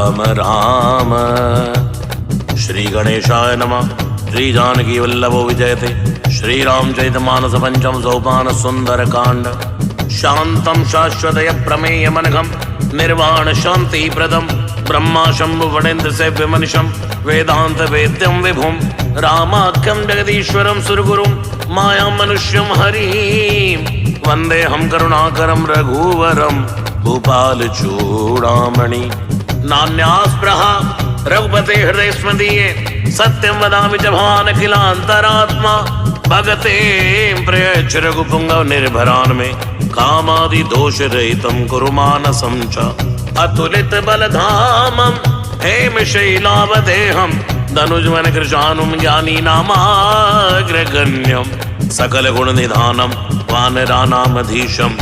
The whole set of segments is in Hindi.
राम राम। श्री गणेशाय नमः। श्री जानकी वल्लभो विजयते। श्री रामचरित मानस पंचम सोपान सुंदर कांड। शांतम शाश्वतय प्रमेय मनघम निर्वाण शांति प्रदम ब्रह्मा शंभु वणेन्द्र सेव्य मनिषम वेदांत वेद्यम विभुम रामाख्यम जगदीश्वरम सुरगुरुम माया मनुष्यम हरिम वंदे हम करुणाकरम रघुवरम भूपाल चूड़ामणि। नान्यास्पृहा रघुपते हृदय स्मदीये सत्यम वदामि च भवान् अखिलांतरात्मा भगते प्रयच्छ रघुपुंगव निर्भरान् मे कामादि दोष रहितं कुरु मानसं च अतुलित बलधामं हेम शैलावदेहं धनुजवन कृशानुं ज्ञानी नामाग्रगण्यं सकल गुण निधानं वानराणामधीशं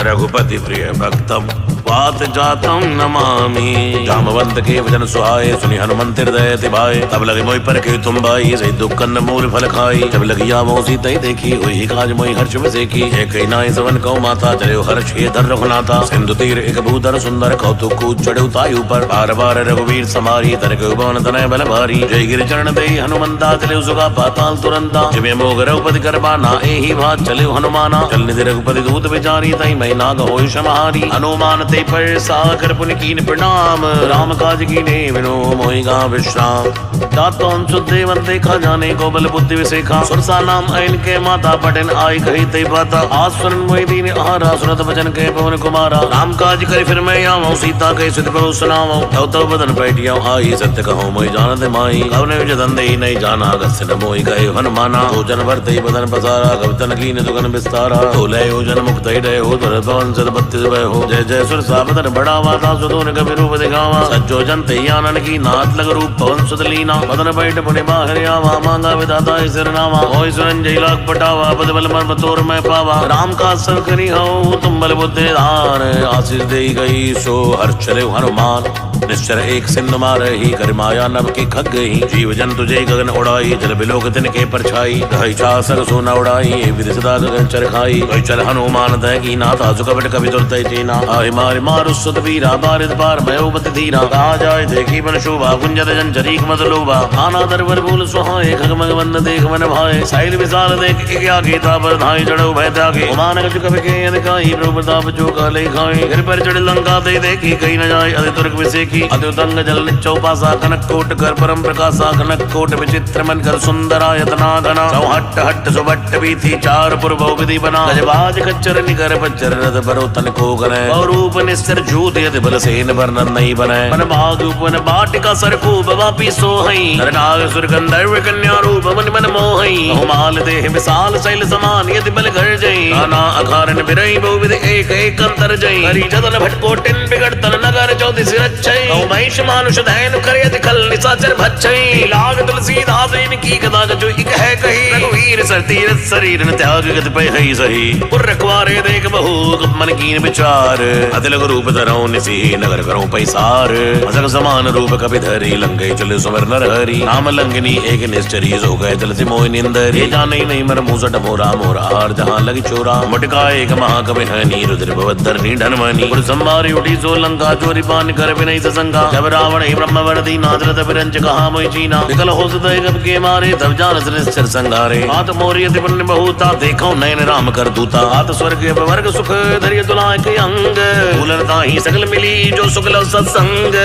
रघुपति प्रिय भक्तम वात जातम नमामि। जामवंत के वचन सुहाए सुनि हनुमंत हृदय तिभाए तब लगे मोहि पर के तुम भाई से दुख कन्न मूल फल खाई। जब लगी आवो सीता देखी हुई काज मोहि हर्ष में सेकी एक नाय सवन कौ माता चले हर्ष ये धर रघुनाथा सिंधु तीर एक भूधर सुंदर कौतुक कूच चढ़े तायु पर बार बार रघुवीर समारी तर के भवन तनय बल भारी जय गिर चरण दे हनुमंता चले सुगा पाताल तुरंता जिवे मोग रघुपति करबाना एहि भात चले हनुमाना चल निधि रघुपति दूत विचारी तई मई नाग होई समारी हनुमान पर साकर पुन कीन प्रणाम राम काज कीने विनो मोहि गा विश्राम। दातो शुद्धे वंदे खा जाने को बल बुद्धि विसेखा सुरसा नाम ऐन के माता पटन आई कही ते बाता आसुरन मोहि दीन आहारा सुरत वचन के पवन कुमारा राम काज करे फिर मैं आवो सीता के सिद्ध बहु सुनावो तव तव बदन बैठिया आई सत्य कहो मोहि जानत माई कवने विज धंधे नहीं जाना गस्य न मोहि गए हनुमाना तो जन भरते बदन पसारा कवतन कीन दुगन विस्तारा तो लय जन मुक्त रहे हो तुर पवन सद बत्तीस भय हो जय जय सुर साबदन बड़ा वाता सुदून कवि रूप दिखावा सज्जो जनते आनन की नाथ लग रूप पवन सुदलीना बदन बैठ पुनि बाहर आवा मांगा विधाता सिरनावा होय सुरंजय लाख पटावा पद बल मर्म तोर मैं पावा राम का सब करी हो तुम बल बुद्धि धार आशीष दे गई सो हर्ष चले हनुमान निश्चर एक सिंधु मार ही कर माया नभ की खग गई जीव जन तुझे गगन उड़ाई जल बिलोक तिन के परछाई रही चासर सोना उड़ाई विधि सदा गगन चर खाई कोई चल हनुमान दय की नाथा सुकपट कवि दुर्तय चीना आहि मारि मारु सुत वीरा बारिद पार भयोपति धीरा कहा जाय देखी बन शोभा कुंजत जन चरीक मत लोभा आना दरबर बोल सुहाए खगमग वंद देख मन भाए साहिल विशाल देख के आगे तापर धाई चढ़ो भय त्यागे उमान गज कवि के अनकाई प्रभु प्रताप जो काले खाए गिर पर चढ़ लंका दे देखी कहीं न जाए अति तुर्क विसेकी अत्युतंग जल निचौपासा कनक कोट कर परम प्रकाशा कनक कोट विचित्र मन कर सुंदरायतना घना चौहट्ट हट्ट सुबट्ट बीथी चार पुर बहुविधि बना गजबाज खच्चर निकर पच्चर रथ बरो तन को गने रूप निस्तर जूत यदि बल सेन वर्णन नहीं बने मन भाग उपन बाटिका सरकू बवापी सोहई नरनाग सुर गंधर्व कन्या रूप मन मन मोहई बहुमाल देह विशाल शैल समान यदि बल घर जई नाना अखारन बिरई बहुविध एक एक अंतर जई हरि जदन भटकोटिन बिगड़तन नगर चौदिस रच्छई महिष मानुष धैन कर यदि खल निशाचर भच्छई लाग तुलसीदास इनकी कदा जो इक है कही रघुवीर सर तीरथ शरीर न त्याग गति पे है सही पुर रखवारे देख बहु मन कीन विचार अतिलग रूप धरऊं निसी नगर करूं पैसार असक समान रूप कपि धरी लंगे चले सुमर नर हरि नाम लंगनी एक निश्चरी हो गए जल से मोहि निंदर ये जाने नहीं मर मुसट मोरा मोरा हार जहां लगी चोरा मुटका एक महाकवि हनी रुद्र भवदर नीढन मनी पुर संभारी उठी सो लंका चोरी पान कर विनय ससंगा जब रावण ही ब्रह्म वर्दी नादरत विरंच कहा मोहि चीना विकल हो सदय गब के मारे तब जान निश्चर संगारे हाथ मोरी अति पुण्य बहुता देखो नयन राम कर दूता हाथ स्वर्ग वर्ग सुख धैर्य तुला के अंग भूलता ही सकल मिली जो शुक्ल सत्संग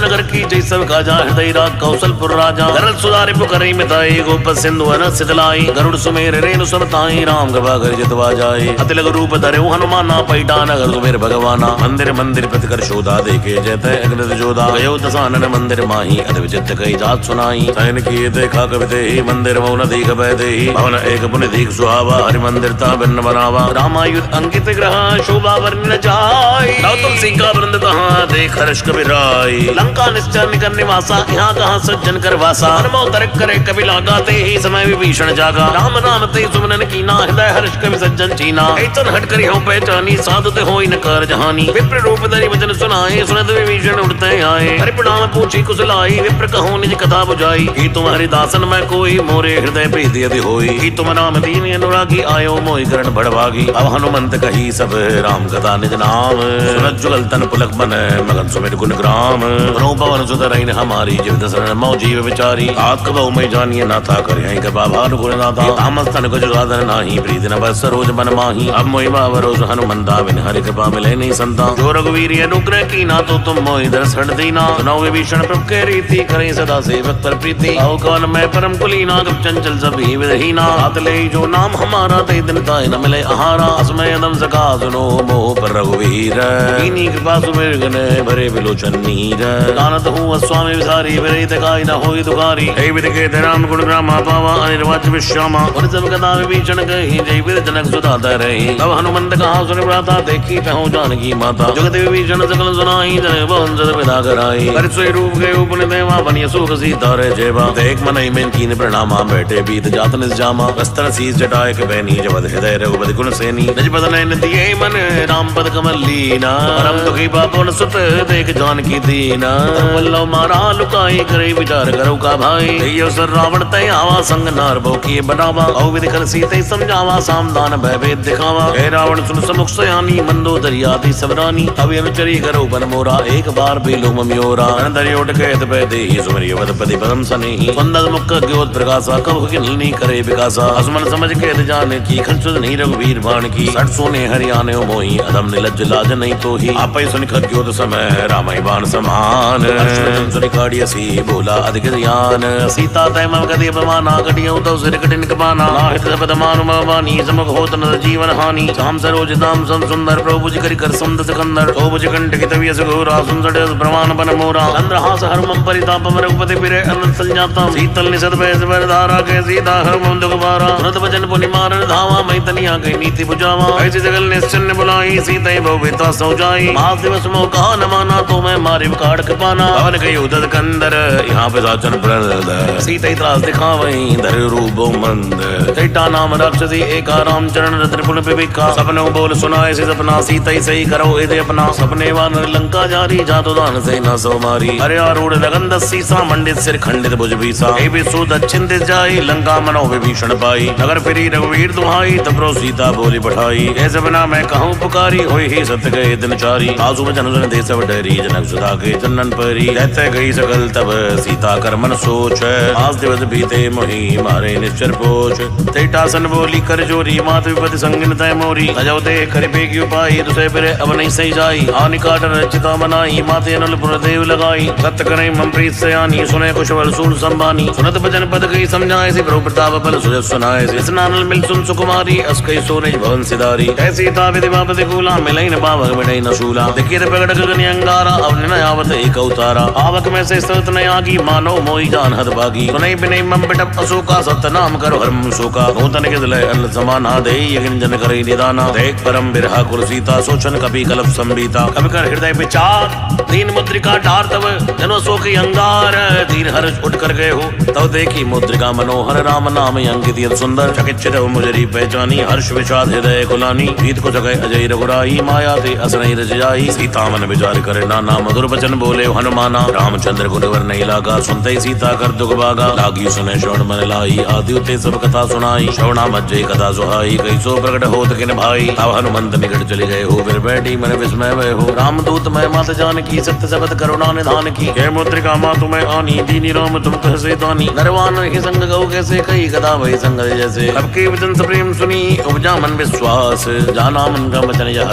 नगर की जय सब का जा हृदय राग कौशलपुर राजा गरल सुधारे पुकरई मिताई गोप सिंधु अनस सितलाई गरुड़ सुमेर रेणु समताई राम गवा घर जितवा जाए अतिलग रूप धरे हनुमाना पैठा नगर सुमेर भगवाना मंदिर मंदिर प्रतिकर शोधा देखे जयते अग्नि जोधा गयो दसानन मंदिर माही अद विचित्र कई जात सुनाई सैन किए देखा कविते ही मंदिर मौन दीख बैदे ही भवन एक पुण्य दीख सुहावा हरि मंदिर ता भिन्न बनावा रामायुध अंकित ग्रह शोभा वर्ण जाय तुलसी का वृंद कहाँ देख हर्ष कबीर राय लंका निश्चर निकर निवासा यहाँ कहाँ सज्जन कर वासा हनुमो तरक करे कबि लागा ते ही समय विभीषण जागा राम नाम ते सुमनन कीना हृदय हर्ष कवि सज्जन चीना ऐतन हट करी हो पहचानी साधु ते होई न कर जहानी विप्र रूप धरि वचन सुनाए सुनत विभीषण उड़ते आए, हरि प्रणाम पूछी कुशलाई, विप्र कहो निज कथा बुझाई, कि तुम्हारी दासन में कोई मोरे हृदय प्रीति यदि होई, कि तुम राम दीन अनुरागी आयो मोहि करण बड़भागी। अब हनुमंत कही सब राम कथा निज नाम, सुनत जुगल तन पुलक मन मगन सुमिर गुण ग्राम। मनो पवन सुत रैन हमारी, जीव दशरथ मौ जीव विचारी, आत कबहु मैं जानिए नाथा, करियै कृपा भानु गुण नाथा। तामस तन को जुगादन नाही, प्रीति न बस सरोज मन माही, अब मोहि बावरोज हनुमंता, बिन हरि कृपा मिले नहीं संता। जो रघुवीर अनुग्रह कीना, तो तुम मोहि दर्शन दीना, सुनौ विभीषण प्रभु के रीति, करें सदा सेवक पर प्रीति। आओ कवन मैं परम कुलीना, कब चंचल सभी विरहीना, हाथ ले जो नाम हमारा, ते दिन ताय न मिले आहारा। असमय दम सका सुनो मोह पर रघुवीर, कीनी कृपा सुमिर गन भरे बिलोचन नीर। जानत हूँ स्वामी विसारी, विरहित काई न होई दुखारी, हे विद के राम गुण ग्रामा, पावा अनिर्वाच विश्रामा। और सब कथा विभीषण कही, जय वीर जनक सुता रही। तब हनुमंत कहा सुन भ्राता, देखी पहुँ जानकी माता, जगत विभीषण सकल सुनाई, जन बहुन जद विदा कराई। पर सोई रूप गए पुण्य देवा, बनिय सुख सीता रे जेवा। देख मन में कीन प्रणामा, बैठे बीत जात निज जामा। वस्त्र शीस जटाए के बहनी, जबद हृदय रघुपति गुण सेनी। निज पद नयन दिए मन, राम पद कमल लीना। परम दुखी बापन सुत, देख जानकी दीना। वल्लभ मारा लुकाई, करे विचार करो का भाई। सर रावण तय आवा, संग नार भो किए बनावा। औ विधि कर सीते समझावा, सामदान भय भेद दिखावा। हे रावण सुन समुख सयानी, मंदोदरी आदि सब रानी। अब अनुचरी करो बन मोरा, एक बार भी लो मम्योरा। धरि उठ के तपे देहि, सुमरिय वदपति परम सनेहि। सुंदर मुख ज्योत प्रकाशा, कब किन्नी करे विकासा। असमन समझ के जाने की, खंसुत नहीं रघुवीर बाण की। सठ सोने हरियाणे मोही, अधम निलज्ज लाज नहीं तो ही। आपै सुनि खद्योत समय, रामहि बाण समान। सुनि काढ़ियसी, बोला अधिक ज्ञान। सीता तय मम कति अपमाना, कटियौ तौ सिर कठिन कपाना। नाहित शब्द मानु मम वाणी, समुख होत न जीवन हानि। साम सरोज दाम सम सुंदर, प्रभु भुज करि कर सुंद सिकंदर। ओ भुज कंठ की तवियस घोरा, सुंदर प्रमाण बन मोरा। चंद्रहास हरमम परितापम, रघुपति बिरे अनंत संजाता। शीतल निषद भय बर धारा, के सीता हरमम दुख भारा। तुरत वचन पुनि मारन धावा, मैं तनिया कही नीति बुझावा। ऐसी जगल निश्चन बुलाई, सीता बहु बेता सौ जाई। मास दिवस मोह कहा न माना, तो मैं मारे काढ़ कृपाना। पवन कही उदत कंदर, यहाँ पे साचन प्रद। सीता त्रास दिखावई, धर रूप मंद। चैटा नाम राक्षसी, एका राम चरण त्रिपुण पिबिका। सपनों बोल सुनाए से सपना, सीता सही करो इधे अपना। सपने वानर लंका जारी, जातो दान से न सो मारी। अरे आरूढ़ लगन दसीसा, मंडित सिर खंडित भुज भीसा। हे विसु दक्षिण दिस जाई, लंका मनो विभीषण पाई। नगर फिरी रघुवीर तुम्हारी, तपरो सीता बोली बढ़ाई। ऐसे बना मैं कहूँ पुकारी, होई ही सत्य गए दिन चारी। आसु बचन सुन दे सब डरी, जनक सुधा के चंदन परी। कहते गई सकल तब सीता कर मन सोच। आस दिवस बीते मोही, मारे निश्चर पोच। चैटासन बोली कर जोरी, मात विपति संगिन तय मोरी। अजव दे कर बेगी उपाई, तुसे फिरे अब नहीं सही जाई। हानि काट रचिता बनाई, माते अनुल देव लगाई। सत्य करे मम प्रीत सयानी, सुने कुशल सूल संबानी। सुनत भजन पद गई समझाए से, प्रभु प्रताप बल सुजस सुनाए से। स्नानल मिल सुन सुकुमारी, अस कई सोने भवन सिधारी। ऐसी था विधि बापति कूला, मिलई न पावक मिटई न शूला। देखिए प्रगट गगन अंगारा, अब न आवत एक अवतारा। आवक में से सत न आगी, मानो मोई जान हद भागी। सुनई बिनई मम बिटप अशोका, सत्य नाम करो हरम शोका। नूतन के दिलय अन्न समाना, दे यगिन जन करे निदाना। देख परम बिरहा कुल सीता, सोचन कपि कलप संबीता। कवि कर हृदय विचार, दीन मुद्रिका डार तब। जनो शोक अंगार, धीर हर्ष उठ कर गए हो। तब देखी मुद्रिका मनोहर, राम नाम अंकित यत सुंदर। चकित मुजरी पहचानी, हर्ष विषाद हृदय कुलानी। भीत को जगह अजय रघुराई, माया ते असनई रच जाई। सीता मन विचार करे नाना, मधुर वचन बोले हनुमाना। रामचंद्र गुणवर नहीं लागा, सुनते सीता कर दुख भागा। लागी सुने श्रवण मन लाई, आदि उते सब कथा सुनाई। श्रवणा मज्जय कथा सुहाई, कैसो प्रकट होत किन भाई। अब हनुमंत निकट चले गए हो, फिर बैठी मन विस्मय भय हो। रामदूत मैं मात जान की, सत्य सबद करुणा निधान की। हे मुद्रिका माँ तुम्हें आनी, दीनी राम तुम कहसे दानी। नरवान ही संग गौ कैसे, कई कथा वही संग जैसे। अब के वचन प्रेम सुनी, उपजा मन विश्वास। जाना मन का वचन यह,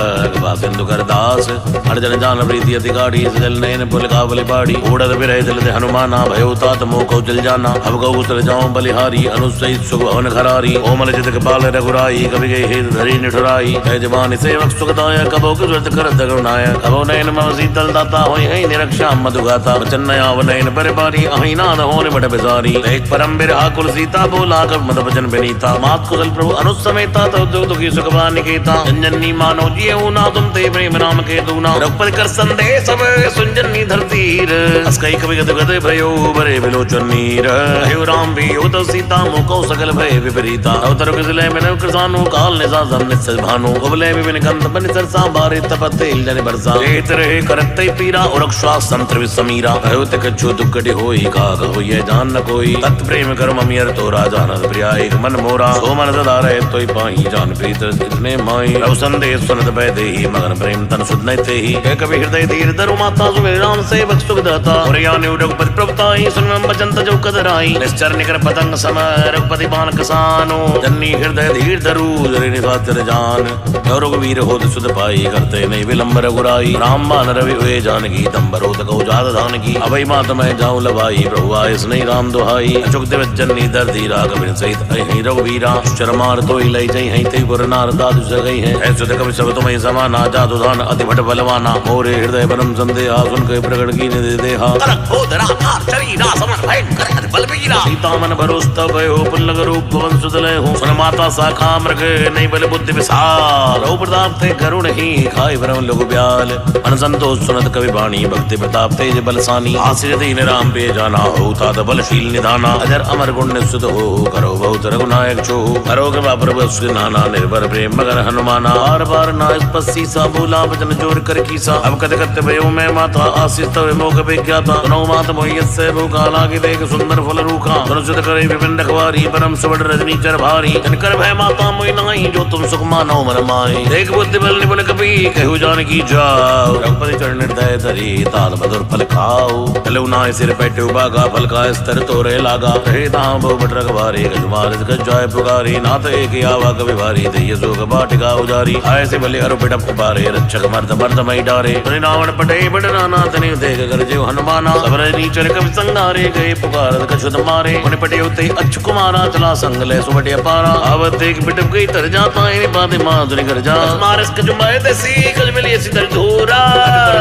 सिंधु कर दास। अर्जन जान प्रीति अति गाढ़ी, सजल नयन पुल का बलि बाड़ी। उड़द बिरह दिल दे हनुमाना, भयो तात मोह को जल जाना। अब गौ उतर जाऊं बलिहारी, अनुसहित सुख भवन खरारी। ओमल चित कपाल रघुराई, कवि गए हेत धरी निठुराई। है जवान सेवक सुखदाय, कबो कुशल कर दगुनाय। कबो नयन मम शीतल दाता, होई है निरक्षा मधुगाता। वचन नया नयन पर बारी, अहि नाद होने बड़ बिसारी। एक परम बिरहा कुल सीता, बोला कर मद वचन विनीता। मात कुशल प्रभु अनुसमेता, तब दुखी सुख निकेता। जननी मानो जियऊ ना, तुम ते प्रेम नाम के दूना। रघुपति कर संदेश सब, सुनजनी धरतीर। अस्कई कवि गद गद भयो, बरे बिलोचन नीर। हे राम भी हो तो सीता, मुको सकल भय विपरीता। अवतर किसले में कृसानु, काल निसा निश्चल भानु। उबले विपिन कंत बन सरसा, बारे तपते जन बरसा। लेत रहे करते रघुवीरा और संत्र समीरा भयत कछु दुखटि होई काग होइए जान न कोई तत्प्रेम कर्म अमियर तो राजा नद प्रिया एक मन मोरा सो मन सदा रहे तोई पाई जान प्रीत इतने माई रव संदेश सुनत भय देहि मगन प्रेम तन सुध नहीं तेहि कह कवि हृदय धीर धरु माता सुबह राम से भक्त सुख दाता और यानि रघुपति प्रभुताई सुन बचंत जो कदराई निश्चर निकर पतंग सम रघुपति बाण कसानो जन्नी हृदय धीर धरु जरि निसाचर जान रघुवीर होत सुध पाई करते नहीं विलंब रघुराई राम बान रवि हुए जानकी दम्बरो तको जात दान की अभय मात मैं जाऊं लवाई प्रभु आयस नहीं राम दुहाई अचुक दिवस जन्नी दर धीरा कबीर सहित अहि रघुवीरा चरमार तो ही लई जई हैं ते गुर नार दादु जगई हैं ऐसे तो कवि सब तुम्हें समाना जादु दान अति भट बलवाना मोरे हृदय परम संदेहा सुन के प्रगट की ने दे देहा तरक बोधरा कार शरीरा समन भयंकर अति बलवीरा सीता मन भरोस्त भयो पुल्लग रूप पवन सुतले हो सुन माता शाखा मृग नहीं बल बुद्धि विसार रघु प्रताप ते करुण ही खाई भरम लघु ब्याल अनसंतोष सुनत कवि बाणी भक्ति प्रताप तेज बलसानी आश्रित दीन राम पे जाना हो तात बलशील निधाना अजर अमर गुण निश्चित हो करो बहुत रघुनायक छो करो कृपा प्रभु नाना निर्भर प्रेम मगर हनुमाना बार बार ना स्पस्सी सा बोला वचन जोर कर कीसा अब कद कत भयो मैं माता आशीष तव मोह विज्ञाता सुनो मात मोहियत से भूखा लागे देख सुंदर फल रूखा सुनिश्चित करे विभिन्न रखवारी परम सुबड़ रजनी चर भारी कर भय माता मोहि नाही जो तुम सुख मानो मन माई देख बुद्धि बल निबल कपि कहु जान की जाओ रघुपति चरण निर्दय धरी ताल मधुर फल खाओ चलो नाय सिर पैटे उबागा फल का स्तर तोरे लागा रहे दाम बहु बट रखवारी गजमार गज जाय पुकारी नाथ एक आवा कवि भारी दय जोग बाटिका उजारी ऐसे भले अरु पिटप उबारे रक्षक मर्द मर्द मई डारे तुनि रावण पटे बट नाना तनि देख कर जो हनुमाना सब नीचर कवि संगारे गए पुकार कछुत मारे उन पटे उते अच्छ कुमारा चला संग ले सुबटे पारा आवत देख पिटप गई तर जाता इन बाते मां तुनि कर जा मारस कछु माय देसी कछ मिली ऐसी तर धूरा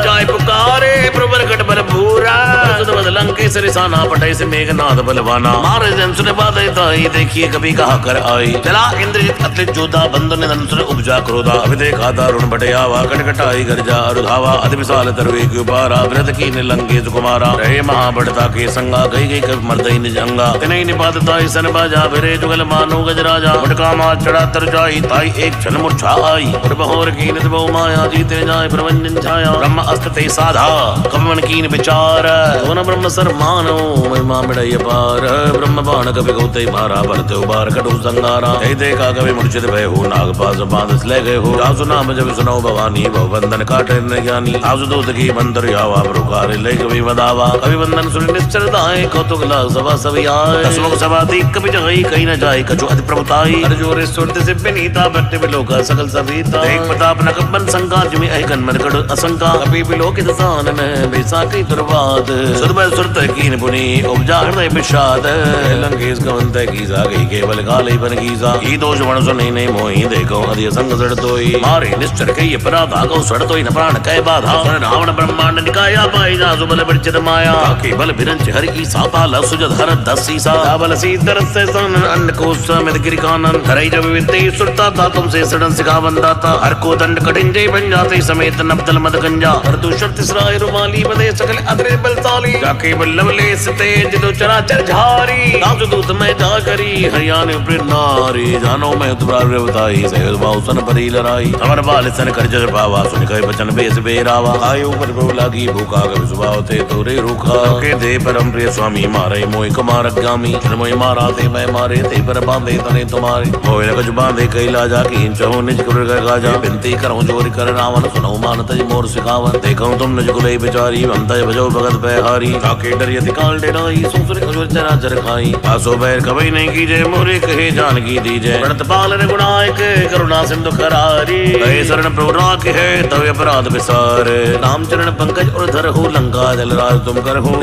जाय पुकारे प्रवर कट बर भूरा लंकेश्वरी साना पटे से मेघनाथ बलवाना मारे जन सुने बात ताई देखिए कभी कहा कर आई चला इंद्रजित अतलित जोधा बंधु निधन सुन उपजा क्रोधा अभी देखा दारुण बटे आवा कटकटाई गर्जा अरुधावा अति विशाल तरवे की उपारा व्रत की लंकेश कुमारा रहे महाबड़ता के संगा गई गई कब मर्दई निज अंगा तिनई निपातता सन बाजा फिरे जुगल मानो गजराजा मुटका मार चढ़ा तर जाई ताई एक क्षण मूर्छा आई और बहोर की नित बहु माया जीते जाए प्रवंजन छाया ब्रह्म अस्त्र ते साधा कमन कीन विचार दोन ब्रह्म सर मानो महिमा मिड़य पार ब्रह्म बाण कवि गौते मारा भरते उबार कटु संगारा हे देखा कवि मूर्छित भय हो नाग पास बांधस ले गए हो आसु नाम जब सुनो भवानी भव बंधन काटे न ज्ञानी आसु दूत की बंदर यावा प्रकार ले कवि वदावा कवि बंधन सुन निश्चरताए कौतुक ला सभा सभी आए दसमुख सभा दी कवि जगई कहीं न जाए कछु अति प्रभुताई हर जोरे सुरत से विनीता भट्ट विलोका सकल सभीता देख प्रताप न कब्बन संका जिमि अहिकन मन कड़ असंका कपि विलोकित सानन बेसा की दुर्वाद सुरभय सुरत कीन पुनी उपजा हृदय विषाद लंकेश कवंत कीजा गई केवल काले बन कीजा ई दोष वण सुनि नहीं मोहि देखो अधिय संग सड़तोई मारे निश्चर कई अपराध आगो सड़तोई न प्राण कह बाधा सुन रावण ब्रह्मांड निकाया पाई जा सुबल विरचित माया केवल विरंच हरि की सापाल सुजध हर दसी सा बल सीधर से सन अन्न को समित गिरि कानन धरई जब विद्ते सुरता था तुमसे सड़न सिखा बंदा था हर को दंड कठिन जय बन जाते समेत नबदल मद गंजा पर तू शर्त इसराय रुमाली बदे सकल अद्रे बलशाली जाके बल्लवले सते जिदो चराचर झारी दास दूत में जा करी हरियाण नारी जानो मैं तुम्हारे बताई सहज भाव सन परी लड़ाई अमर बाल सन कर जज पावा सुन कई बचन बेस बेरावा आयु पर प्रभु लागी भूखा कवि सुभाव थे तोरे रूखा के दे परम प्रिय स्वामी मारे मोहि कुमार गामी मोहि मारा ते मैं मारे ते पर बांधे तने तुम्हारे मोहि कछ बांधे कई लाजा की चहो निज कुल गाजा बिनती करो जोर कर रावण सुनो मान तज मोर सिखावन देखो तुम निज कुल बिचारी हम तज भजो भगत पहारी ताके डर यति काल डेराई सुन अजर चरा चर खाई आसो बैर कभी नहीं कीजे मोरे कहे जान की दीजे प्रणत पाल गुणायक करुणा सिंधु खरारी कहे शरण प्रभु राख है तव अपराध विसार राम चरण पंकज और धर हो लंका जल राज तुम कर हो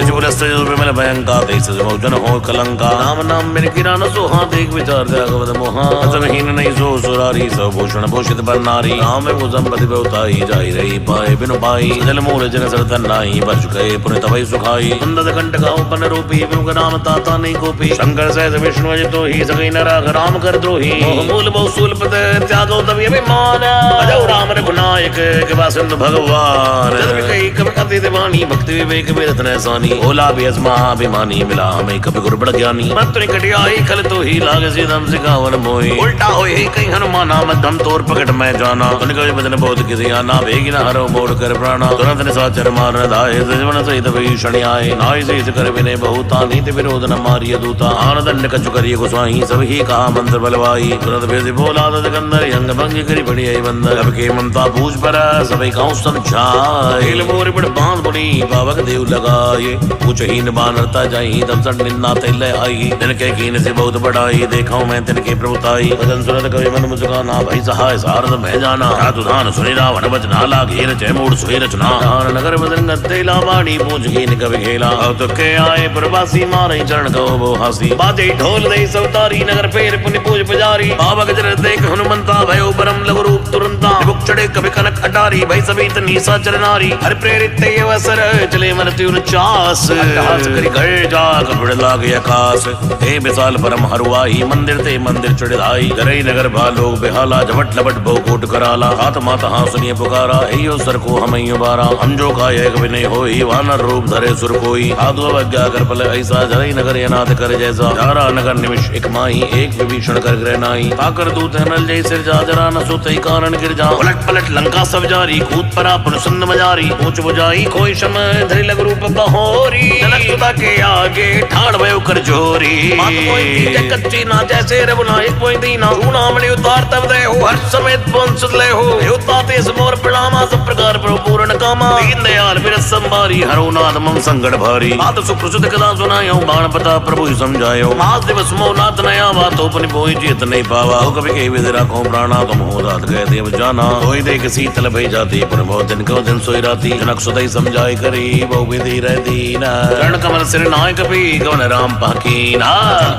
विमल भयंका देश जन हो कलंका नाम नाम मेरे किरान सोहा देख विचार त्यागवद मोहा असमहीन नहीं सो सुरारी सब भूषण भूषित बरनारी राम को संपत्ति बहुताई जाई रही पाए बिनु पाई जल मूल जन सरतन नाई बच गए पुण्य तवई सुखाई दस कंठ का उपन रूपी विमुख नाम ताता नहीं गोपी शंकर सहज विष्णु अजितो ही सगई नरा राम कर द्रोही मूल बहुसूल पद त्यागो तभी अभिमान अजौ राम रघुनायक कृपा सिंधु भगवान कई कभी अति दिवानी भक्ति विवेक में सानी ओला भी अजमा अभिमानी मिला हमें कभी गुरु बड़ ज्ञानी मत कटियाई खल तो ही लागे सीधम सिखावन मोही उल्टा हो कहीं हनुमाना मध्यम तोर पकड़ मैं जाना उनका बदन बहुत किसी आना भेगी न हरो मोड़ कर प्राणा तुरंत निशाचर मार धाये जीवन सहित भीषण आए नाय सहित कर विनय बहुता नीति विरोध न मारिय दूता आन दंड कछु करिय गोसाई सब ही कहा मंत्र बलवाई तुरंत भेद बोला दंदर अंग भंगी करी बड़ी आई बंदर अब के ममता पूछ पर सभी गाँव समझाए मोर बड़ बांध बड़ी बाबक देव लगाए पूछ हीन बानरता जाई तब सट निन्ना तैल आई तिनके कीन से बहुत बड़ाई देखा मैं तिनके प्रभुताई भजन सुनत कवि मन मुस्काना भाई सहाय सारद मैं जाना रातुधान सुनि रावण बचना लागे रचय मूड सोई रचना नगर बदन गत्तेला बाड़ी पूछ कीन कवि खेला अब तो के आए प्रवासी मारे चरण कहो वो हासी बाजे ढोल दे सवतारी नगर फेर पुनि पूज पुजारी बाबा गजर देख हनुमंता भयो परम लघु रूप तुरंता बुक चढ़े कवि कनक अटारी भाई सभी नीसा चरनारी हर प्रेरित ते अवसर चले मरत्यु चास करी घर जा कपड़ लागे आकाश हे विशाल परम हरुआई मंदिर ते मंदिर चढ़ाई करई नगर भालोग बेहाला झवट लपट बहुकोट कराला हाथ माता हाँ सुनिए पुकारा एयो सर को हम बारा हम जो का एक विनय होई वानर रूप धरे सुर कोई साधु अवज्ञा कर पल ऐसा जरई नगर अनाथ कर जैसा जारा नगर निमिष एक माही एक विभीषण कर ग्रह नाई ताकर दूत नल जय सिर जा जरा न सुतई कारण गिर जा पलट पलट लंका सब जारी कूद परा पुनसुंद मजारी ऊंच बुझाई कोई शम धरि लग रूप बहोरी जनक सुता के आगे ठाड़ भयो कर जोरी बात कोई दी कच्ची ना जैसे रबुना एक कोई दी ना ऊना मणि उतार तब दे हो हर समेत पहुंच ले हो युता तेज मोर प्रणामा सब प्रकार प्रभु पूर्ण कामा दीन दयाल मेरे संभारी हरो नाथ मम संकट भारी बात सुख सुध कदा सुनायो बाण पता प्रभु समझायो मास दिवस मो नाथ नया बात अपनी बोई जीत नहीं पावा हो कभी कही विधि राखो प्राणा तुम हो रात गए देव जाना कोई दे किसी तल भई जाती पर बहुत दिन को दिन सोई राती जनक सुदई समझाई करी बहु विधि रहती ना चरण कमल सिर नाय कपी कवन राम पाकीना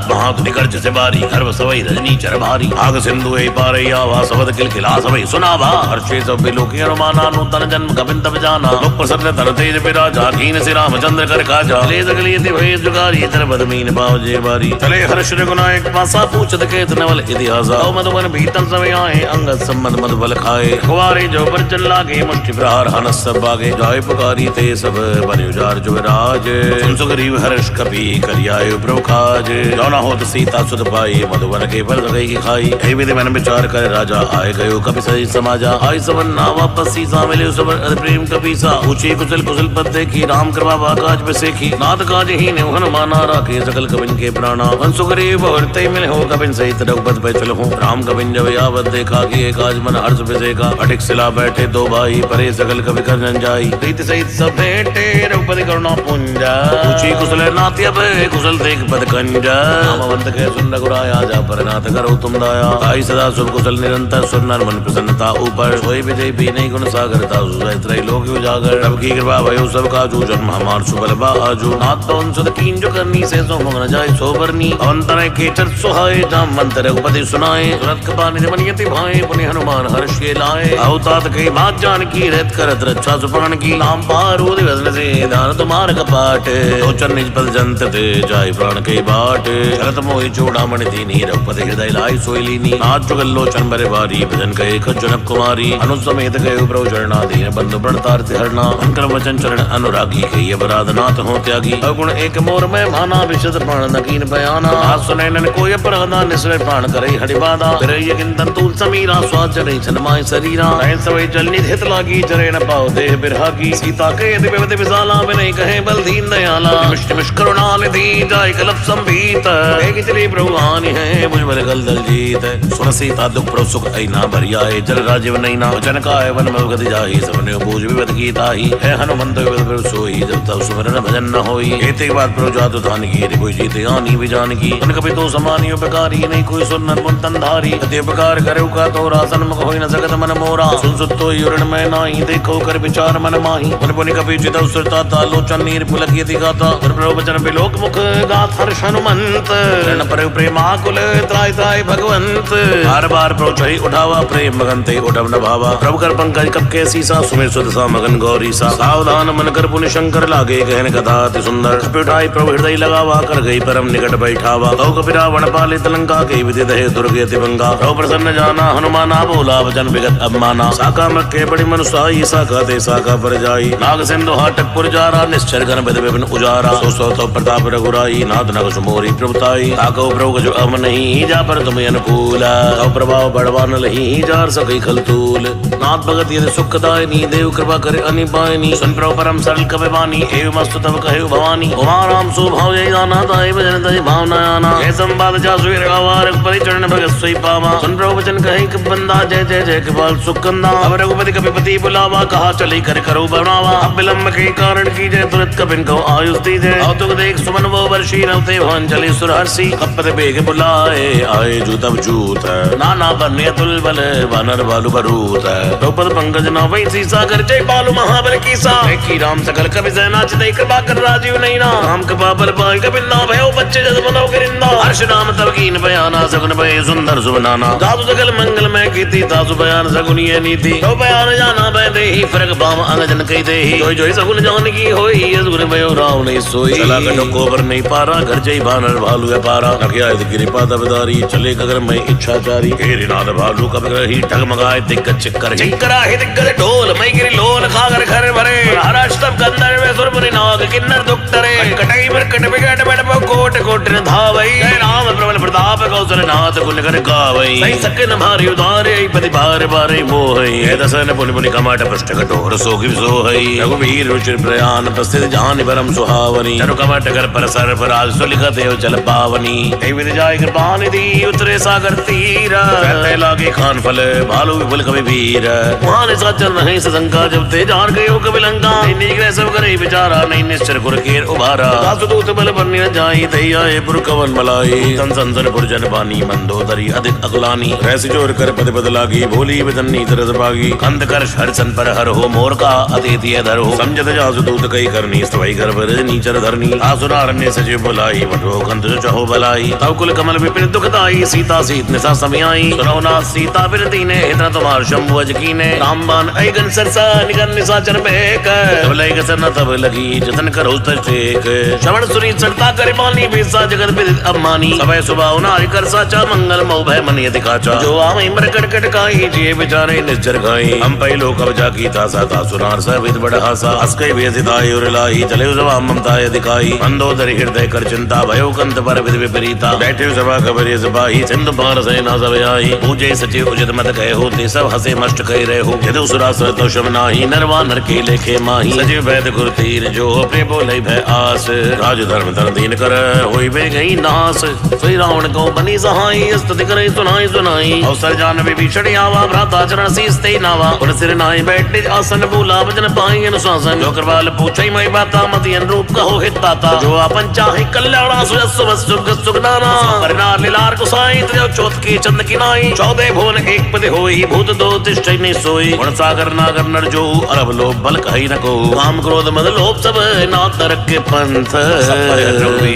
महात निकट से बारी गर्भ सवई रजनी चर भारी आग सिंधु ए पारे आवा सबद किल खिला सवई सुनावा हर्षे सब बिलोकी अनुमाना नूतन जन्म कबिन तब जाना लोक प्रसन्न धन तेज विराजा कीन से रामचंद्र कर काजा ले जगली भय जुगारी तर बदमीन पाव जे बारी चले हर्ष रघुनायक पासा पूछत केत नवल इतिहास मधुबन भीतर समय आए अंगद संबंध मध बल खाए कुवारे जो पर चल लागे मुष्टि प्रहार हनस सब बागे जाय पुकारी ते सब बन उजार जो राज सुन सुग्रीव हर्ष कपि करियाय प्रभुखाज जौना होत सीता सुत पाई मधुबन के पर गई की खाई हे विधि मन विचार कर राजा आए गयो कपि सही समाजा आई सबन ना वापस सीसा मिले सब प्रेम कपीसा ऊंची कुशल कुशल पद देखी राम कृपा बाकाज बसेखी नाथ काज ही ने हनुमाना राखे सकल कबिन के प्राणा हन सुग्रीव और ते मिले हो कबिन सहित रघुपति पे चलो राम कबिन जब यावत देखा कि एक आज मन हर्ष बिसेका अटिक सिला बैठे दो भाई परे सकल कवि कर जाई प्रीति सहित सब भेंटे रघुपति करुणा पुंजा ऊंची कुशल नाथ अब कुशल देख पद कंजा नामवंत के सुन रघुराया जा पर नाथ करो तुम दाया आई सदा शुभ कुशल निरंतर सुनर मन प्रसन्नता ऊपर सोई विजय भी नहीं गुण सागरता त्रय लोक उजागर रब की कृपा भयो सब काजू जन्म हमार सुबल बाजू नाथ तो सुध कीन जो करनी से सो मन जाय सोबरनी अंतर के चर सुहाए जाम मंत्र रघुपति सुनाए तुरंत कपा निज मन यति भाए पुनि हनुमान हर्ष के लाए अवतात के बात जान की रहत करत रक्षा सुपान की नाम पारो दिवस से दान तुम्हार कपाट लोचन निज पद जंत ते जाय प्राण के बाट करत मोहि चूड़ामणि दीनी रघुपति हृदय लाई सोई लीनी नाथ जुगल लोचन बरे बारी भजन कहे जनक कुमारी अनुसमेत गए प्रभु चरणाधीन बंधु प्रणतार्थ हरना अंकर वचन चरण अनुरागी कही अपराध नाथ हो त्यागी अगुण एक मोर में माना विशद प्राण नकीन बयाना हाथ सुने नन कोई अपराधा निसरे प्राण करे हरिबादा फिर यकिन तंतुल समीरा स्वाद चरे छनमाय शरीरा नयन सवै जल निधित लागी चरे न पाओ देह बिरहागी सीता के दिव्य विधि विशाला विनय कहे बल दीन दयाला निमिष करुणा निधि जाय कलप संभीत एक चली प्रभु हानि है मुझ बल गल दल जीत सुन सीता दुख प्रभु सुख ऐना भरियाए जल राजीव नैना वचन काय वन मगध जाहि सबने बूझ विपद की ताही है हनुमंत विपद सोई जब तब सुमरन भजन न होई एते बात प्रभु जातु धान की कोई जीते आनी भी जान की उन कभी तो समानी उपकारी नहीं कोई सुनन मुन तंधारी अति उपकार करो का तो रासन मुख होई न सकत मन मोरा सुन सुत तो युरण में नाही देखो कर विचार मन माही उन पुनि कभी चित सुरता तालोचन नीर पुलक यति गाता प्रभु वचन बिलोक मुख गात हर्ष हनुमंत रण पर प्रेमाकुल त्राय त्राय भगवंत बार बार प्रभु चढ़ी उठावा प्रेम मगनते उठव न भावा प्रभु कर पंकज कप के सीसा सुमेर सुदसा मगन गौरी सा सावधान मन कर पुण्य शंकर लागे गहन कथा अति सुंदर कपि उठाई प्रभु हृदय लगावा कर गई परम निकट बैठावा तौ कपिरा वन पालित लंका के विधि दहे दुर्ग अति भंगा प्रभु प्रसन्न जाना हनुमाना बोला वचन विगत अवमाना साका मक्के बड़ी मनुसाई साका ते साका पर जाई नाग सिंधु हाटक पुर जारा निश्चर गण बिद विपिन उजारा सो तो प्रताप रघुराई नाथ नग सुमोरी प्रभुताई ताको प्रभु जो अम नहीं जा पर तुम अनुकूला तौ प्रभाव बढ़वा न लही जार सकी खलतूल नाथ भगत यदि सुखदायनी देव कृपा करे अनिपायनी सुन प्रभु परम सरल कवि वाणी एवं मस्तु तब कहे भवानी उमा राम सुभाव जय दाना दाय भजन दय भावना आना जय संवाद जासु रघुवा रघुपति चरण भगत सोई पावा सुन प्रभु वचन कहे कि बंदा जय जय जय कृपाल सुकंदा अब रघुपति कपिपति बुलावा कहा चली कर करो बनावा अब विलंब के कारण की जय तुरंत कपिन को आयुष दीजे कौतुक देख सुमन वो वर्षी नवते भान चले सुरहर्षि कपत बेग बुलाए आए जू तब जूत नाना बन्य तुल बल वानर बालु बरूत द्रौपद पंकज ना वही सीसा कर जय बालु महाबल कीसा की राम सकल कवि सेना चितई कृपा कर राजीव नहीं ना राम कृपा बल पाई कपिल ना भयो बच्चे जस मनो करिंदा हर्ष नाम तब कीन बयाना सगुन भय सुंदर सुबनाना दादु सकल मंगल में कीति तासु बयान सगुनीय नीति तो बयान जाना भय देहि फरक बाम अंगजन कही देहि जोई जोई सगुन जान की होई यसगुन भयो राव नहीं सोई चला कटो कोबर नहीं पारा घर जई बानर भालू है पारा नकिया गिरिपा दबदारी चले गगर में इच्छाचारी हेरि नाद भालू कब रही ठगमगाए दिग्गज चिक्कर चिक्करा ही दिग्गज ढोल मई गिरी लोल खागर घर भरे हराष्टम गंधर्व में सुरमुनि नाग किन्नर दुक्तरे कटई पर कट बिगट बैठ कोट कोट न धावई जय राम प्रबल प्रताप कौशल नाथ गुण कर गावई सही सके न भारी उदारे पति बार बारे मोहई हे दसन पुनि पुनि कमाट पृष्ठ कठोर सोगी सोहई रघुवीर रुचिर प्रयाण प्रस्थित जान परम सुहावनी चरु कमट कर पर सर पर आज सुलिख देव चल पावनी हे विद जाय कृपा निधि उतरे सागर तीर कहते लागे खान फल भालू विपुल कवि वीर वहां निशाचर नहीं सशंका जब ते जार गयो कवि लंका निग्रह सब करे विचारा नहीं निश्चर कुर केर उभारा दासदूत बल बन्य जाई तैयाए पुर कवन मलाई तन संसन पुरजन बानी मंदोदरी अधिक अकुलानी रैसी जोर कर पद पद लागी भोली विदन्नी तरस बागी कंद कर हरसन पर हर हो मोर का अतिथि धर हो समझत जासदूत कई करनी स्तवई कर बर नीचर धरनी आसुरारण्य सचिव बुलाई वटो कंद चहो बलाई तव कुल कमल विपिन दुखदाई सीता सीत निसा समयाई सुनौना सीता बिरती ने इतना तुम्हार शंभु अजकी ने रामबान ऐगन सरसा निगन निसाचर बेक तब लई गसन तब लगी जतन कर होत टेक श्रवण सुनी चढ़ता कर बानी बेसा जगत विदित अमानी सबय सुभाव नारि कर साचा मंगल मो भय मन यदि काचा जो आमई मर कटकट काई जिए विचारे निश्चर गाई हम पै लोक अवजा की तासा ता सुनार सविद बड़ हासा अस्कै बेसिताई और लाई चले सभा ममता दिखाई मंदोदरी हृदय कर चिंता भयो कंत पर विद विपरीता बैठे सभा खबर सिपाही सिंधु पार सेना सब आई पूजे सचिव उचित मत कहे होते सब हंसे मष्ट कह रहे हो यदु सुरास तो शम नाही नरवा नर के लेखे माही सचिव वैद गुर तीर जो प्रे बोले भय आस राज धर्म धर दीन कर होई बे गई नास श्री रावण को बनी सहाई स्तुति करे सुनाई सुनाई अवसर जान विभीषण आवा भ्राता चरण शीस ते नावा उन सिर नाई बैठे आसन बोला वचन पाई अनुशासन जो कृपाल पूछई मई बाता मति अनुरूप कहो हिताता जो आपन चाहे कल्याणा सुजस्व सुख सुखनाना परिनार लीलार कुसाई जो चौथ की चंद की नाई 14 भुवन एक पद होई भूत दो तिष्ठई नहीं सोई गुण सागर नागर नर जो अरब लोभ बल कहि न को काम क्रोध मद लोभ सब ना तरक के पंथ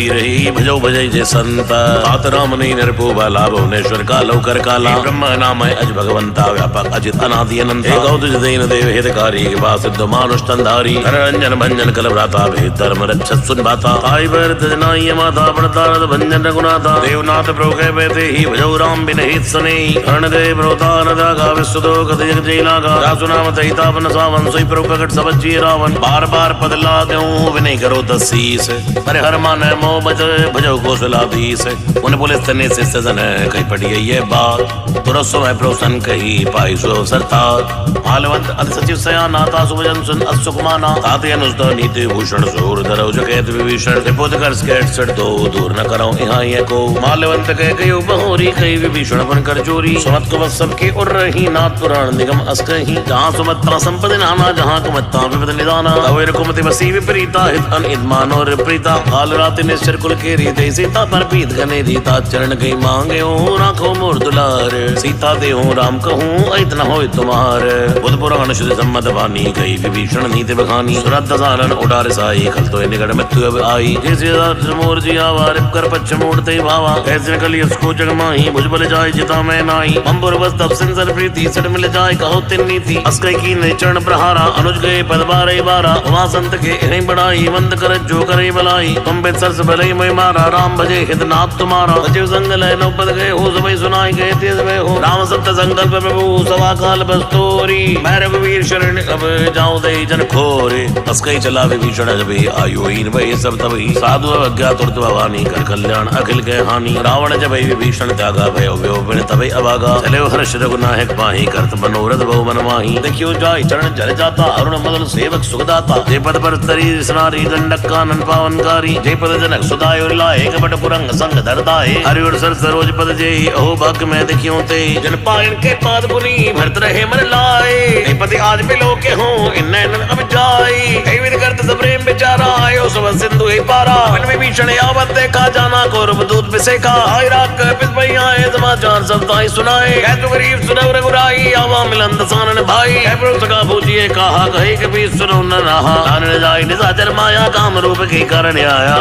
रही भजो भजई जे संत तात राम नहीं नरपो बाला भुवनेश्वर का लौकर काला ब्रह्म नाम अज भगवंता व्यापक अजित अनादि अनंत गौतज देन देव हितकारी कृपा सिद्ध मानुष तंधारी रंजन भंजन कल भ्राता भेद धर्म रक्षत सुन बाता आई बर तजनाई माता पड़तारद भंजन रघुनाथा देवनाथ प्रभु कह बैठे ही भजो राम बिन हित सने कर्ण दे प्रोता नदा गा विश्वदो कद जग जैला गा रासु नाम तहिता बन सावन सोई प्रभु प्रकट सब जी रावण बार बार पद ला देऊं विनय करो तसीस अरे हर मान मोह बज भजो कौशलाधीश उन पुलिस तने से सजन कही पड़ी ये बात तुरसो है प्रोसन कही पाई सो सरतार मालवंत अति सचिव सयाना तासु भजन सुन असुकुमाना ताते अनुष्ठ नीति भूषण सूर धरो जगत विभीषण त्रिपुद कर स्केट सट दो दूर न करो यहाँ ये को मालवंत कह गयो बहोरी कही विभीषण बन कर चोरी सुमत को बस सबके उड़ रही नाथ पुराण निगम अस कही जहाँ सुमत्ता संपद नाना जहाँ कुमत्ता विपद निदाना अवेर कुमति बसी विपरीता हित अनित मानो प्रीता काल रात निश्चर कुल के रीते सीता पर पीत गने रीता चरण गई मांगे हूँ राखो मोर दुलार, सीता दे हूँ राम कहूँ इतना हो तुम्हार। बुध पुराण शुद्ध सम्मत वाणी कही विभीषण नीति बखानी, सुरत सालन उडार साई खल तो निकट मृत्यु अब आई। जैसे मोर जी आवा रिप कर पच्छ मूर्ते भावा, ऐसे कली उसको जग माही भुजबल जाय जिता मैं नाई। अंबुर बस तब सिंसर प्रीति सट मिल जाय कहो तिन नीति, अस्कै की ने चरण प्रहारा अनुज गए पद बारे बारा। वहाँ संत के इन्हें बढ़ाई वंद कर जो करे भलाई, तुम पे सरस भले मैं मारा राम भजे हित नाथ तुम्हारा। सचिव संग लय नौ पद गए हो सबई सुनाई गए तेज वे हो, राम सत्य संकल्प प्रभु सवा काल बस्तोरी। मैं रघुवीर शरण अब जाऊं दे जन खोरे, अस्कै चला विभीषण जब आयुहीन वही सब तभी। साधु अवज्ञा तुरत भवानी कर कल्याण अखिल के हानि, रावण जब विभीषण त्यागा भयो व्योपिन तबे अभागा। चले हर्ष रघुनायक माही करत मनोरथ बहु मन माही, देखियो जाय चरण जल जाता अरुण मदन सेवक सुखदाता। जय पद पर तरी स्नारी दंडक कानन पावनकारी, जय पद जनक सुदाय और लाए कपट पुरंग संग धरताए। हरि और सर सरोज पद जय अहो भाग्य में देखियो ते, जन पायन के पाद पुनी भरत रहे मन लाए। पति आज मिलो के हो इन अब जाई, कई विध करत सब प्रेम बेचारा आयो सब सिंधु ही पारा। वन में भीषण आवत देखा जाना कौरव दूत बिसेका, आय रात पिस भई आए समाचार सब ताई सुनाए। कह तु गरीब सुनव रघुराई आवा मिलन दसानन भाई, कह प्रभु सका पूजिए कहा कहे कभी सुनो न रहा। तानन जाय निशाचर माया काम रूप के कारण आया,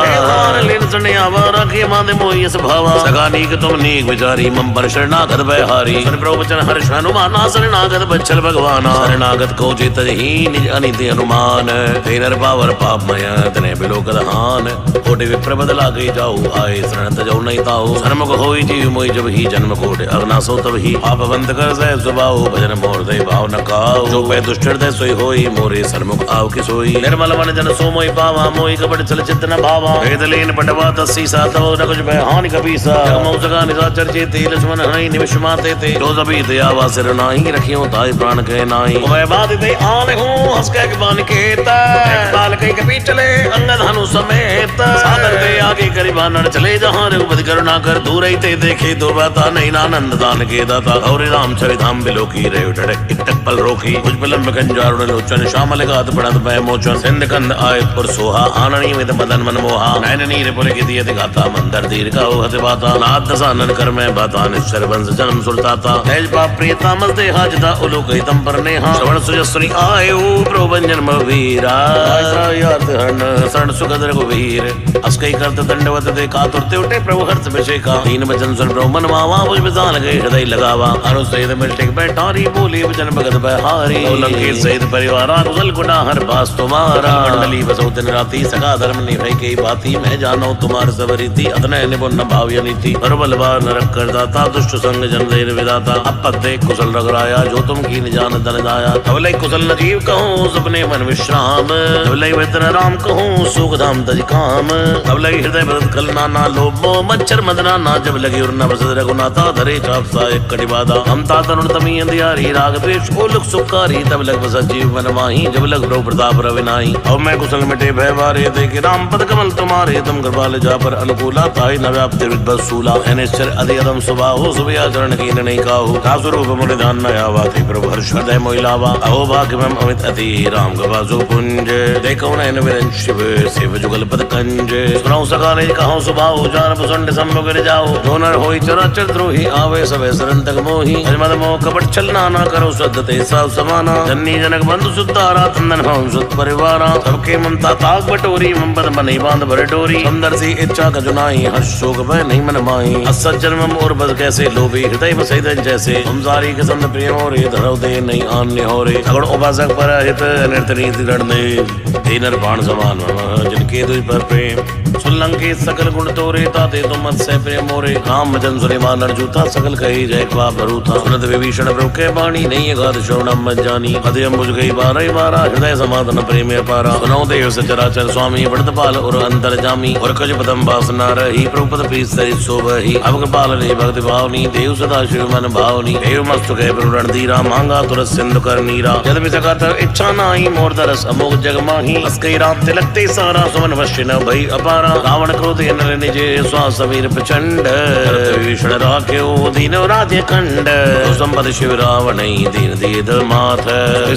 लेन सुने आवा रखे माने मोहि स्वभावा। सगा नीक तुम नीक विचारी मम पर शरणागत भयहारी, सुन प्रभु वचन हर्ष हनुमाना शरणागत बच्छल भगवाना। शरणागत को जेत ही निज अनिति हनुमान, ते नर पावर पापमय तने बिलोकद हान। कोटि विप्र बदला गई जाऊ आए शरण तजौ नहीं ताऊ, सन्मुख होई जीव मोहि जब ही जन्म कोटि अग्नासो तब ही। पाप बंद कर सह सुबाहु भजन मोर दय भाव न काऊ, जो पै दुष्ट हृदय सोई होई मोरे सन्मुख आव कि सोई। निर्मल मन जन सो मोहि पावा मोहि कपट चल चित न भावा, वेद लेन पटवा तस्सी सा तव न कुछ भय हानि कपीसा। जगमौ सगा निशाचर चेते लक्ष्मण हई निमिष माते ते, जो सभी दया वासिर नाही रखियो ताई प्राण के नाई। वह बात दे आने हूँ हंस के बान के काल कई कपी चले अंगद हनु समेत। सादर दे आगे करी बानर चले जहाँ रघुपति करुणा कर दूर ही ते देखे दो बाता नहीं नानंद दान के दाता। और राम चरिधाम बिलोकी रे उठड़े इटक पल रोकी, कुछ बिलम्ब कंजारुण लोचन श्यामल गात पड़त भय मोचन। सिंध कंद आय और सोहा आननी विद मदन मन मोहा, नैन नीर पुल की दियत गाता मंदर दीर का हत बाता। नाथ दसानन कर में बाता निश्चर वंश जन्म सुरताता, तेज पाप प्रियता मल देहा जिता उलोक हितम पर नेहा। श्रवण सुजस्वी आयु प्रभुभंजन वीरा, शरण सुगद रघुवीर। अस्कै करत दंडवत दे कातुरते उठे प्रभु हर्ष विषेका, तीन वचन सुन प्रभु मन मावा मुझ बिजान गए हृदय लगावा। अनु सहित मिलटेक बैठारी बोली वचन भगत बहारी, लंकेश सहित परिवारा कुशल गुना हर बास तुम्हारा। मंडली बसो दिन राती सगा धर्म निभई के बाती, मैं जानो तुम्हार सब रीति अतनय निपुण न भाव्य नीति। बरबल बार नरक कर दाता दुष्ट संग जन देर विदाता, अब पद देख कुशल रघुराया जो तुम की जान दन जाया। तवलय कुशल न जीव कहूँ सपने मन विश्राम, तवलय वेतन राम कहूँ सुख धाम तज काम। तवलय हृदय भरत कल नाना लोभो मच्छर मदनाना, जब लगी उड़ना बसद रघुनाथा धरे चाप सायक कटिबादा। हमता तरुण तमी अंधियारी राग द्वेष को लुक सुखारी, तब लग बस जीव मन माही जब लग प्रभु प्रताप रविनाई। अब मैं कुशल मिटे भय बारे देखे राम पद कमल तुम्हारे, तुम कृपाल जा पर अनुकूला ताई न व्याप्ति विद्वत सूला। अनिश्चर अधि अदम सुबाहो सुबह चरण की नहीं काहू, कासुरूप मुनि ध्यान न आवा थे प्रभु हर्ष हृदय मोहिलावा। अहो भाग्य मम अमित अति राम गवाजो पुंज, देखो नयन विरंज शिव शिव जुगल पद कंज। सुनाऊ सकाले कहो सुबाहो जान पुसंड सम्मुख जाओ, जो नर होई चराचर द्रोही आवे सवे शरण तक मोही। मद मोह कपट छलना ना करो श्रद्धते साव समाना, जननी जनक बंधु सुतारा तंदन भवन सुत परिवारा। सबके ममता ताक बटोरी मम पद बनी बांध भर डोरी, सुंदर सी इच्छा का जुनाई हर्ष शोक भय नहीं मन माही। असत जन्म और बद कैसे लोभी हृदय बसई जैसे, संसारी के संत प्रिय मोरे धरव दे नहीं आन्य हो रे। सगुण उपासक पर हित नृत्य नीति रणदे, नर बाण समान जिनके तुझ पर प्रेम। सुलंके सकल गुण तोरे ताते तुम मत से प्रेम मोरे। राम भजन सुने मानर जूता सकल कही जय क्वा भरूथा। सुनत विभीषण प्रभु के बाणी नहीं अगाध श्रवणम मत जानी। हृदय बुझ गई बारह बारा हृदय समाधन प्रेम अपारा। सुनो देव सचराचर स्वामी व्रतपाल और अंतर जामी, और कज पदम वासना रही प्रभु पद प्रीत सरित शोभहि। अब कृपाल ने भक्ति भावनी देव सदा शिव मन भावनी। देव मस्तु के प्रवरण धीरा मांगा तुरस सिंधु कर नीरा। जद भी सका इच्छा नाही मोर दरस अमोघ जग माही। अस्कै राम तिलकते सारा सुमन वश्य न भई अपार, मारा रावण क्रोध नर निजे स्वासवीर प्रचंड विभीषण राख्यो दीन राध्य खंड संपद शिव रावण दीन दीद माथ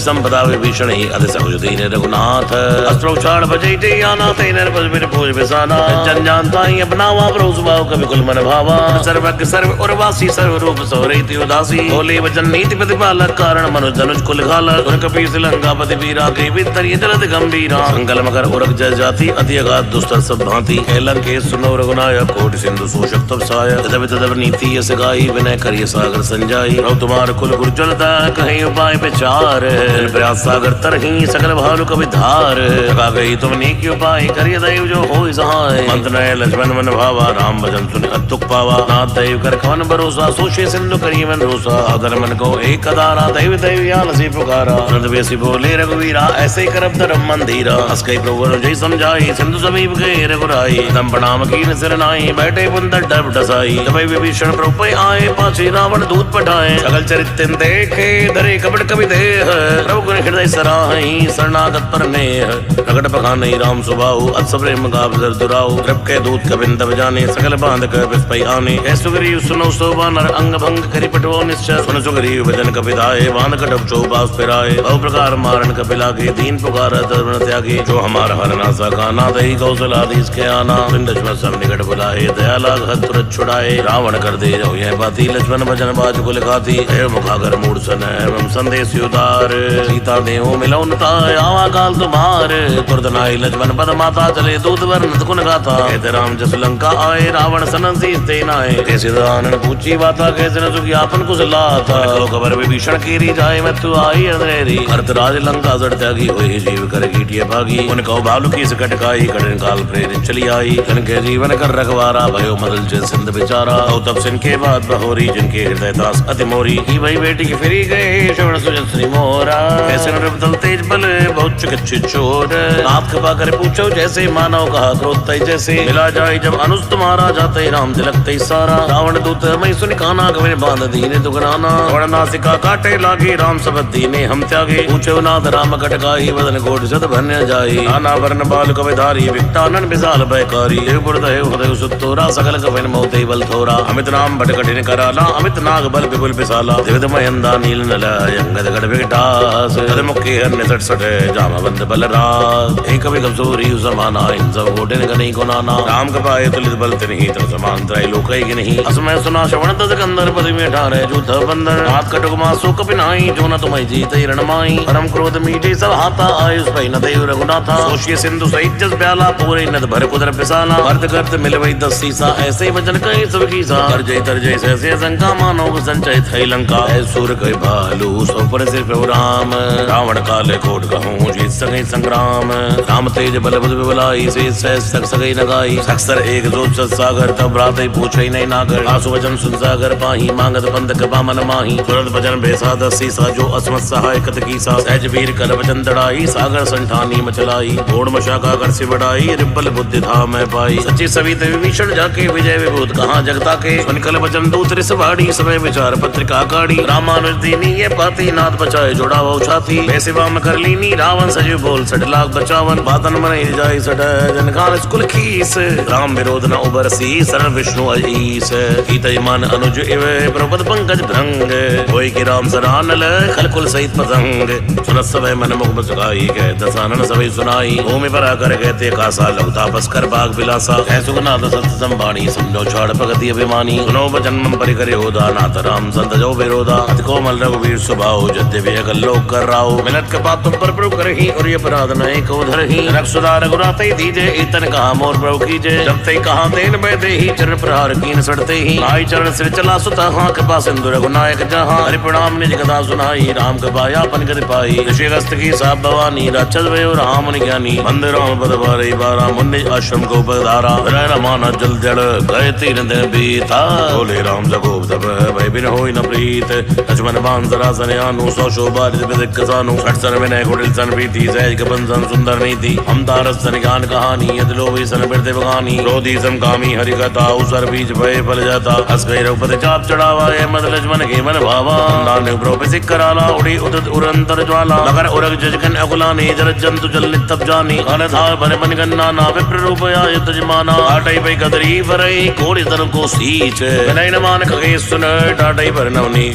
संपदा विभीषण अति सकुज दीन रघुनाथ अस्त्रोक्षाण बजै जयाना तै नर पद पूज बिसाना जन जानता ही अपनावा प्रभु स्वभाव कवि कुल मन भावा सर्वज्ञ सर्व उर्वासी सर्व रूप सौरैति उदासी बोले वचन नीति प्रतिपालक कारण मनुज धनुष कुल घालक उन कपीर लंकापति वीरा के वितरिय जलद गंभीरा संकल मकर उरग जय जाति अति अगाध दुस्तर सब भांति कैलन के सुनो रघुनायक कोटि सिंधु शोषक तब साय तदव तदव नीति यस गाई विनय करिय सागर संजाई प्रभु तुम्हार कुल गुरु जलता कहीं उपाय विचार प्रयास सागर तरही सकल भालु कवि धार लगा गई तुमने की उपाय करिय दैव जो होय सहाय मंत्र नय लक्ष्मण मन भावा राम भजन सुन अतुक पावा नाथ दैव कर कवन भरोसा सोचे सिंधु करिय मन रोसा आदर मन को एक अदारा दैव दैव याल से पुकारा तुरंत बेसी बोले रघुवीरा ऐसे करब धर्म मंदिरा हस कई प्रभु जय समझाई सिंधु समीप गए रघुराई दम प्रणाम कीन सिर नाई बैठे बुंदर डब डसाई तबै विभीषण प्रभु पे आए पाछे रावण दूत पठाए सगल चरित्र देखे धरे कपट कवि देह प्रभु गुण हृदय सराहि शरणागत पर नेह प्रकट बखाने राम सुबाहु अत प्रेम गाव जर दुराऊ कृप के दूत कबिंद जाने सकल बांध कर बिस्पै आने ऐ सुग्रीव सुनो सोबानर अंग भंग करि पटो निश्चय सुन सुग्रीव भजन कपिताए बांध कटक चौबास फिराए बहु प्रकार मारन कपिलागे दीन पुकार धर्म त्यागे जो हमारा हरना सका ना दही कौशलाधीश के आना लक्ष्मण सब निकट बुलाए दया लाग हत तुरंत छुड़ाए रावण कर दे जो यह बाती लक्ष्मण भजन बाज कुल खाती मुखागर मूड सन एवं संदेश उदार सीता देहो मिलौनता आवा काल तुम्हार तुरंत नाई लक्ष्मण पद माता चले दूत वर्ण गुण गाथा कहते राम जस लंका आए रावण सन सीते नाए कैसे दानन पूछी बाता कैसे न सुखी आपन कुशला था खबर विभीषण कीरी जाए मैं तू आई अंधेरी भरत राज लंका जड़ त्यागी हुई जीव कर कीटिए भागी उन कहो भालू की सकट काई कठिन काल प्रेरित चली आई जन के जीवन कर रखवारा भयो मदल जन सिंध बिचारा तब सिन के बाद बहोरी जिनके हृदय दास अति मोरी की भाई बेटी की फिरी गए श्रवण सुजन श्री मोरा कैसे नृपदल तेज बल बहुत चिकित्सित चोर नाथ कृपा कर पूछो जैसे मानव कहा क्रोध तय जैसे मिला जाए जब अनुज तुम्हारा जाते राम तिलकते सारा रावण दूत मैं सुन काना कविन बांध दीने दुगराना वर्ण नासिका काटे लागे राम सबद दीने हम त्यागे पूछो नाथ राम कटकाई वदन कोट सत भन्य जाई नाना वर्ण बाल कविधारी विकटानन विशाल भयकारी देवपुर दय उदय सुतोरा सकल कविन मोते बल थोरा अमित नाम बट कठिन कराला अमित नाग बल विपुल विशाला दिविद मयंदा नील नल यंगद गढ़ विकटास तद मुक्के अन्य सट सट जामवंत बल राज एक कवि कमजोरी समाना इन सब कोटिन गनी को नाना राम कपाए तुलित बल तिन्हि तब समान त्रय लोकई की नहीं असमय सुना श्रवण तद कंदर पद में ठारे जूथ बंदर हाथ कटुक मासो कपिनाई जो न तुम्हें जीते रणमाई परम क्रोध मीठे सब हाथा आयुष पै न देव रघुनाथा सोशिय सिंधु सहित जस प्याला पूरे नद भर कुदर पिसाला भरत करत मिलवई 10 सीसा ऐसे वचन कहे सब कीसा कर जय तर जय सहसे शंका मानव संचय थई लंका ऐ सूर कई भालू सो पर सिर प्रभु राम रावण काले कोट कहूँ जीत सके संग्राम राम तेज बल बुल बुलाई से सहस सक सके नगाई अक्सर एक जोत सत सागर तब रात पूछे नहीं नागर आसु वचन सुन सागर पाही मांगत बंद कृपा मन माही तुरंत भजन बेसा 10 सीसा जो असमत सहाय कत कीसा सहज वीर कर वचन दड़ाई सागर संठानी मचलाई घोड़ मशाका कर से बढ़ाई रिब्बल बुद्धि था मैं पाई सच्ची सवित विभीषण जाके विजय विभूत कहाँ जगता के सुनकल वचन दूत रिसवाड़ी समय विचार पत्रिका काड़ी रामानुज दीनी ये पाती नाथ बचाए जोड़ा वो छाती वैसे वाम कर लीनी रावण सजीव बोल 60 लाख बचावन बातन मन जाय सट जनकान स्कुल खीस राम विरोध न उबरसी शरण विष्णु अजीस कीतय मन अनुज इव प्रपद पंकज भ्रंग होय कि राम सरानल खलकुल सहित पतंग सुनत समय मन मुख बसगाई कह दसानन सभी सुनाई भूमि पर आकर कहते कासा लौता बस कर बाग बिलासा है सुगनाथ सत्य संबाणी समझो छाड़ भगति अभिमानी सुनो जन्म परिकर होदा नाथ राम संत जो विरोधा अति कोमल रघुवीर स्वभाव जद्य वियक लोक कर राव मिलत के बात तुम पर प्रभु करही और ये अपराध नए को धरही रक्षुदा रघुराते दीजे इतन कहा मोर प्रभु कीजे जब ते कहा तेन बैठे ही चरण प्रहार कीन सड़ते ही आई चरण सिर चला सुता हाँ कृपा सिंधु रघुनायक जहाँ हरि प्रणाम निज कथा सुनाई राम कृपाया पन कर पाई ऋषिगस्त की साप भवानी राक्षस भयो राम मुनि ज्ञानी मंदिर राम पद बारी बारा मुनि आश्रम को पधारा माना जल जड़ गए तीन दिन बीता बोले राम जगोब तब भय बिन होई न प्रीत लक्ष्मण बाण जरा सनयानु सौ शोभारित विदिक कसानु षट विनय कुटिल सन प्रीति सहज कपन सन सुंदर नीति हम तारस सन ज्ञान कहानी यद लोभी सन बिरते बगानी क्रोधी समकामी हरि कथा उसर बीज भय फल जाता हस गई रघुपति चाप चढ़ावा ये मद लक्ष्मण के मन भावा नान्य प्रोप सिख कराला उड़ी उदत उरंतर ज्वाला मगर उरग जजगन अकुलानी जर जंतु जल नितप जानी अनधार भरे मन गन्ना ना प्ररूप आय तजमाना आटई पे कदरी भरई कोड़ी तन को सींच विनय न मान खगे सुन टाटई पर नवनी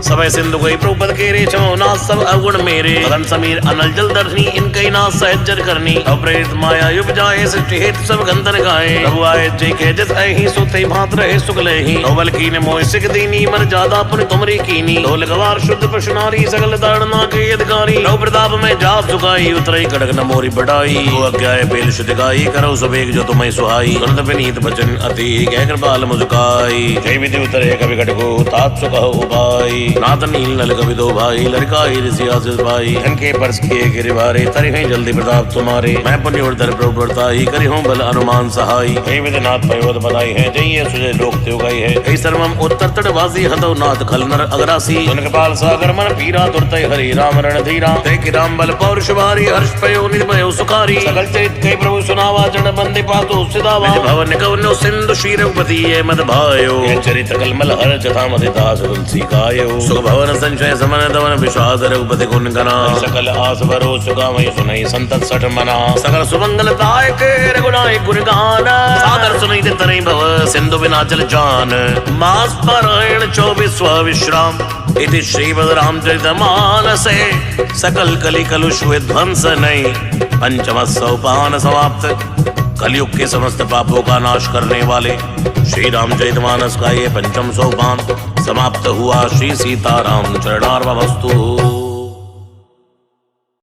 समय सिंधु कोई प्रभुपद के रे चमो ना सब अवगुण मेरे गगन समीर अनल जल दर्शनी इनकई ना सहजर करनी अप्रेत माया युग जाए सृष्टि हेतु सब गंधन गाए प्रभु आए जय के जस अहि सुते भात रहे सुख लेहि नोबल कीन मोह सिख दीनी मन ज्यादा पुन तुमरी कीनी ढोल गवार शुद्ध पशुनारी सकल ताड़ना के अधिकारी नौ प्रताप में जाप झुकाई उतरई कड़क न मोरी बढ़ाई वो अज्ञाय बेल शुद्ध गाई करो सवेग जो तुम्हें सुहाई सुनत विनीत बचन अति कह कृपाल मुझकाई जय विधि उतरे कवि कटको तात सुख उपाई नाथ नील नल कवि दो भाई लड़काई ऋषि आशीष भाई इनके परस किए गिरिवारे तरी हैं जल्दी प्रताप तुम्हारे मैं पुण्य उर्धर प्रभु वर्ताई करी हूँ बल अनुमान सहाई हे विधिनाथ भयवत बधाई है जय सुजय लोक त्यो गई है कई सर्वम उत्तर तटवासी हतो नाथ खल नर अगरासी सुन कृपाल सागर मन पीरा तुरतय हरि राम रण धीरा ते कि राम बल पौरुष भारी हर्ष पयो निधि भयो सुखारी सकल चरित कई प्रभु सुनावा जन बंदे पातो सिदावा भवन कवनो सिंधु शीरपति ये मद भायो चरित कलमल हर जथा मदिदास तुलसी कायो सुख भवन संचय समन दवन विषाद रघुपति गुण गना सकल आस भरो सुगामय सुनई संतत सठ मना सकल सुमंगल दायक रघुनाय गुण गान सादर सुनई ते तरई भव सिंधु बिना चल जान मास पारायण 24 विश्राम इति श्रीमद् रामचरित मानसे सकल कलि कलुष विध्वंस नहीं पंचम सोपान समाप्त कलयुग के समस्त पापों का नाश करने वाले श्री रामचरितमानस का ये पंचम सोपान समाप्त हुआ। श्री सीताराम चरणार्पणमस्तु।